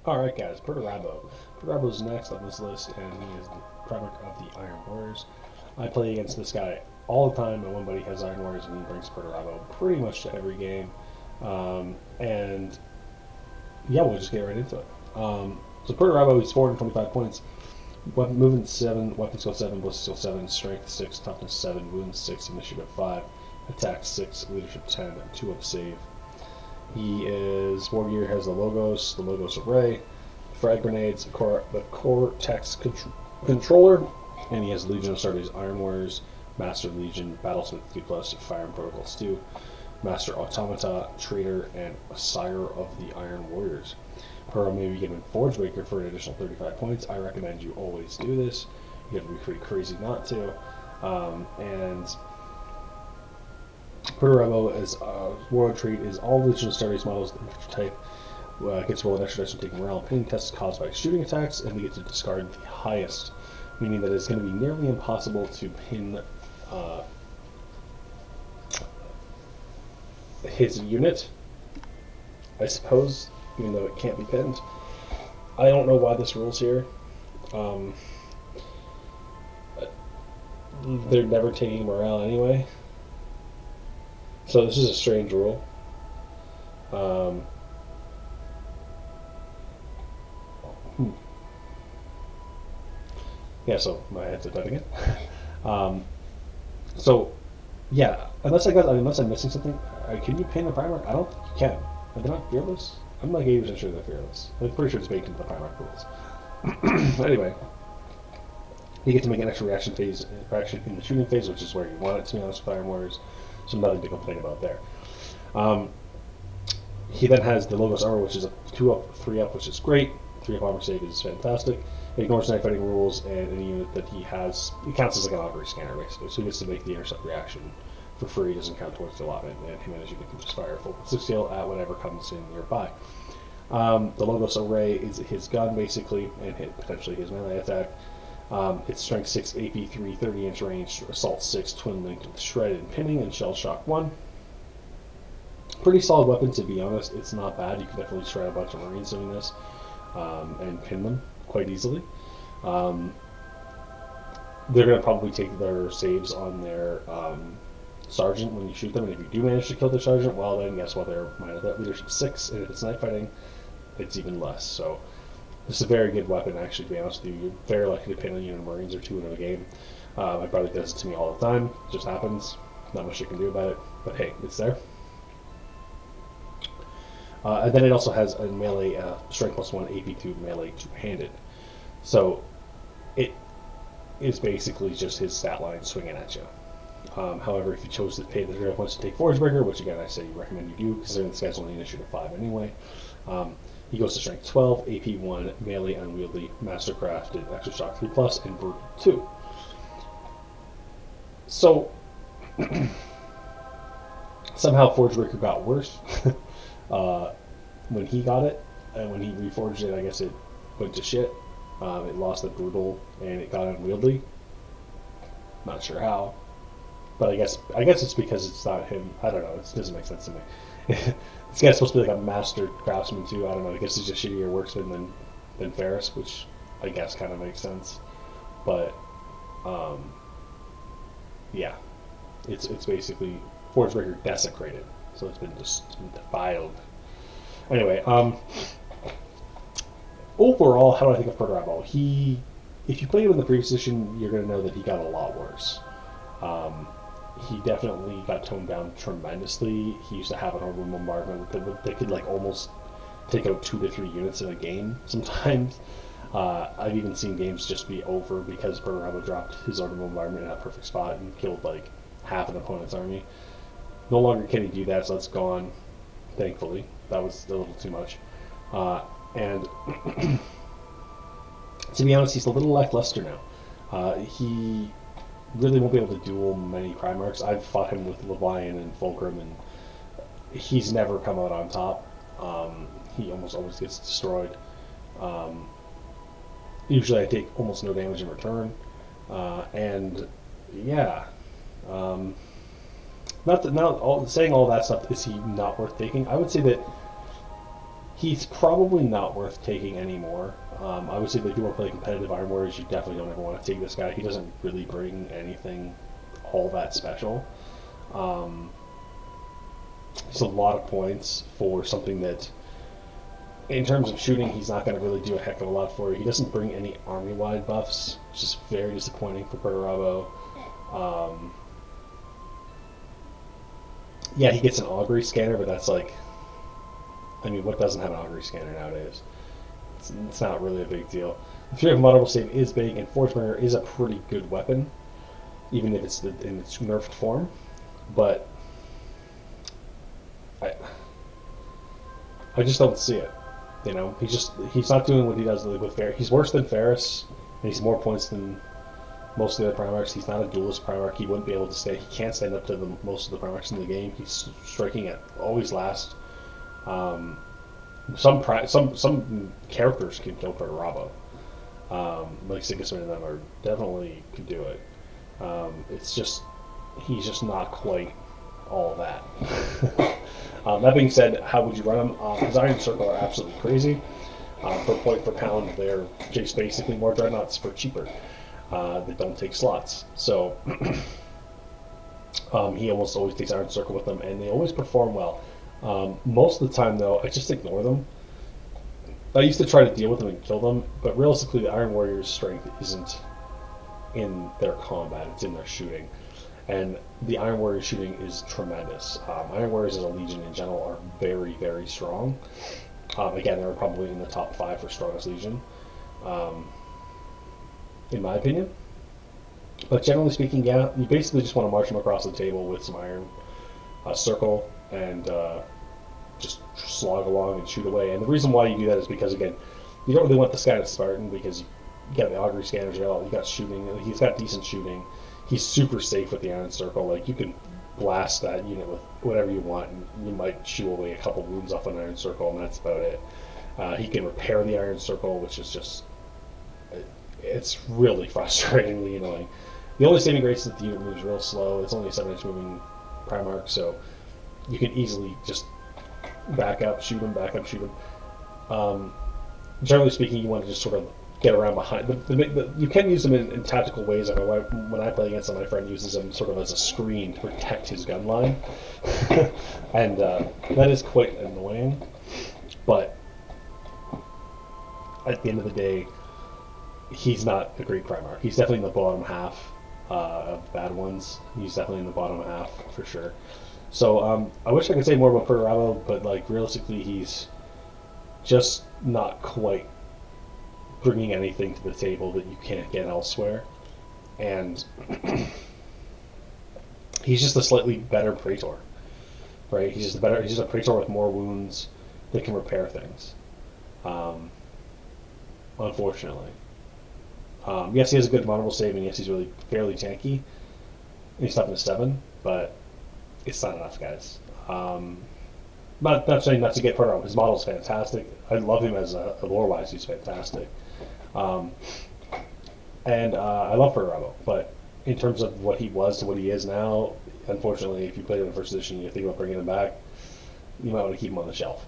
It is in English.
Alright guys, Perterabo. Perterabo's next on this list, and he is the Primarch of the Iron Warriors. I play against this guy all the time. My one buddy has Iron Warriors, and he brings Perterabo pretty much to every game. And yeah, we'll just get right into it. So Perterabo, he's 425 points. Weapon movement 7, weapon skill 7, ballistic skill 7, strength 6, toughness 7, wounds 6, initiative 5, attack 6, leadership 10, and 2 up save. He is War Gear has the Logos array, frag grenades, the Cortex controller, and he has Legion of Astartes Iron Warriors, Master Legion, Battlesmith 3 Plus, Fire and Protocols 2, Master Automata, Traitor, and Sire of the Iron Warriors. Pearl may be given Forge Breaker for an additional 35 points. I recommend you always do this. You have to be pretty crazy not to. And Perterabo as Warlord trait is all Legion of Astartes models infantry type gets rolled an extra dice from taking morale and pinning tests caused by shooting attacks, and we get to discard the highest, meaning that it's going to be nearly impossible to pin his unit, I suppose, even though it can't be pinned. I don't know why this rule's here. They're never taking morale anyway. So this is a strange rule. Yeah, so my head's done again. So yeah, unless I'm missing something, can you pin the Primarch? I don't think you can. Are they not fearless? I'm like 80% sure they're fearless. I'm pretty sure it's baked into the Primarch rules. Anyway, you get to make an extra reaction in the shooting phase, which is where you want it to be honest with Iron Warriors. So nothing to complain about there. He then has the Logos armor, which is a 2 up, 3 up, which is great. 3 up armor save is fantastic. It ignores knife fighting rules, and any unit that he has, it counts as like an augury scanner basically. So he gets to make the intercept reaction for free. It doesn't count towards the allotment, and him and his unit can just fire full 6 scale at whatever comes in nearby. The Logos array is his gun basically, and potentially his melee attack. It's strength 6, AP 3, 30-inch range, assault 6, twin linked with shred and pinning, and shell shock 1. Pretty solid weapon, to be honest. It's not bad. You can definitely shred a bunch of Marines doing this and pin them quite easily. They're going to probably take their saves on their sergeant when you shoot them, and if you do manage to kill the sergeant, well then guess what, they're minus that leadership 6, and if it's night fighting, it's even less. So this is a very good weapon, actually, to be honest with you. You're very lucky to pin a unit of Marines or 2 in a game. My brother does it to me all the time. It just happens. Not much you can do about it, but hey, it's there. And then it also has a melee strength +1, AP2, melee 2-handed. So it is basically just his stat line swinging at you. However, if you chose to pay the 3 points to take Forge Breaker, which again I say you recommend you do, considering this guy's only initiative 5 anyway, he goes to strength 12, AP 1, melee unwieldy, mastercrafted, extra shock 3 plus, and brutal 2. So somehow Forge Breaker got worse when he got it, and when he reforged it, I guess it went to shit. It lost the brutal, and it got unwieldy. Not sure how, but I guess it's because it's not him. I don't know. It doesn't make sense to me. This guy's supposed to be like a master craftsman too. I don't know. I guess he's just shittier worksman than Ferris, which I guess kind of makes sense. But yeah, it's basically Forge Breaker desecrated, so it's been defiled. Anyway, overall, how do I think of Perterabo? If you played him in the previous edition, you're going to know that he got a lot worse. He definitely got toned down tremendously. He used to have an orbital bombardment that could like almost take out 2 to 3 units in a game sometimes. I've even seen games just be over because Perterabo dropped his orbital bombardment in a perfect spot and killed like half an opponent's army. No longer can he do that, so that's gone, thankfully. That was a little too much. And to be honest, he's a little lackluster now. He really won't be able to duel many Primarchs. I've fought him with Levian and Fulcrum, and he's never come out on top. He almost always gets destroyed. Usually I take almost no damage in return. And yeah, saying all that stuff, is he not worth taking? I would say that He's probably not worth taking anymore. I would say that if you want to play competitive Iron Warriors, you definitely don't ever want to take this guy. He doesn't really bring anything all that special. Um, it's a lot of points for something that, in terms of shooting, he's not going to really do a heck of a lot for you. He doesn't bring any army-wide buffs, which is very disappointing for Perterabo. Yeah, he gets an augury scanner, but that's like, I mean, what doesn't have an augury scanner nowadays? It's not really a big deal. The Fury of Vulnerable Save is big, and Forgebringer is a pretty good weapon, even if it's in its nerfed form. But I just don't see it. You know, he's not doing what he does with Ferris. He's worse than Ferris, and he's more points than most of the other Primarchs. He's not a duelist Primarch. He wouldn't be able to stay. He can't stand up to most of the Primarchs in the game. He's striking at always last. Some characters can kill Perterabo. Like Sigismund and them are definitely could do it. It's just he's just not quite all that. That being said, how would you run them? His Iron Circle are absolutely crazy. Per point per pound, they're just basically more dreadnoughts for cheaper. That don't take slots. So he almost always takes Iron Circle with them, and they always perform well. Most of the time, though, I just ignore them. I used to try to deal with them and kill them, but realistically, the Iron Warrior's strength isn't in their combat, it's in their shooting. And the Iron Warrior shooting is tremendous. Iron Warriors as a legion in general are very, very strong. Again, they're probably in the top 5 for strongest legion, in my opinion. But generally speaking, yeah, you basically just want to march them across the table with some Iron Circle and just slog along and shoot away. And the reason why you do that is because, again, you don't really want this guy to Spartan because you got the augury scanners, you got shooting, he's got decent shooting. He's super safe with the Iron Circle. Like, you can blast that unit with whatever you want, and you might shoo away a couple wounds off an Iron Circle, and that's about it. He can repair the Iron Circle, which is just, it's really frustratingly annoying. The only saving grace is that the unit moves real slow. It's only a 7-inch moving Primarch, so you can easily just back up, shoot him, back up, shoot him. Generally speaking, you want to just sort of get around behind. You can use them in tactical ways. I mean, when I play against them, my friend uses them sort of as a screen to protect his gun line. And that is quite annoying. But at the end of the day, he's not a great Primarch. He's definitely in the bottom half of bad ones. He's definitely in the bottom half, for sure. So I wish I could say more about Perterabo, but like realistically, he's just not quite bringing anything to the table that you can't get elsewhere, and he's just a slightly better Praetor, right? He's just a Praetor with more wounds that can repair things. Unfortunately, yes, he has a good vulnerable save, and yes, he's really fairly tanky. And he's up in 7, but it's not enough, guys. Not saying not to get Perterabo. His model's fantastic. I love him as a lore-wise. He's fantastic. And I love Perterabo, but in terms of what he was to what he is now, unfortunately, if you played him in first edition and you think about bringing him back, you might want to keep him on the shelf.